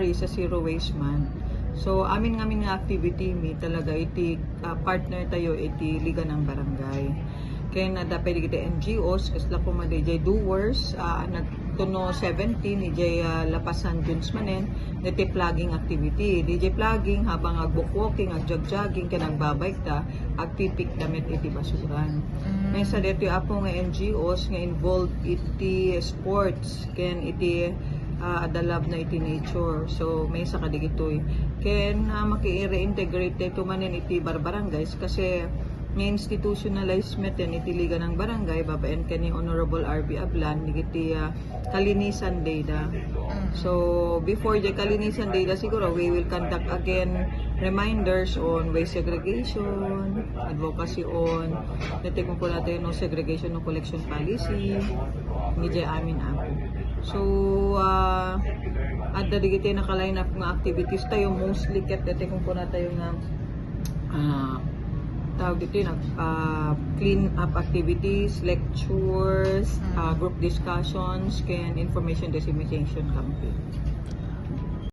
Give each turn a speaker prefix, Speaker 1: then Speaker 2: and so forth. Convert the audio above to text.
Speaker 1: February sa Zero Waste Month. So amin nga activity mi talaga iti partner tayo iti Liga ng Barangay. Kaya na dapat iti NGOs kasla ko madijay doers nagtuno 17 ijay lapasan Junes manen iti plugging activity. DJ plugging habang walking jogging ka nagbabike ta agpipik damit iti basuran. May sa dito apo nga NGOs nga involved iti sports ken iti adalab na iti nature. So may sa kadigitoy ken maki-reintegrate ito manen iti barbarangays kasi may institutionalized yan iti Liga ng Barangay babaen ka ni Honorable RB Ablan iti Kalinisan Day da. So before the Kalinisan Day da siguro we will conduct again reminders on waste segregation, advocacy on natikon po natin no segregation no collection policy ni amin ako. So at digiti naka-line up nga activities tayo mostly ket natikon po natin nga tawag dito yung clean up activities, lectures, group discussions, and information dissemination campaign.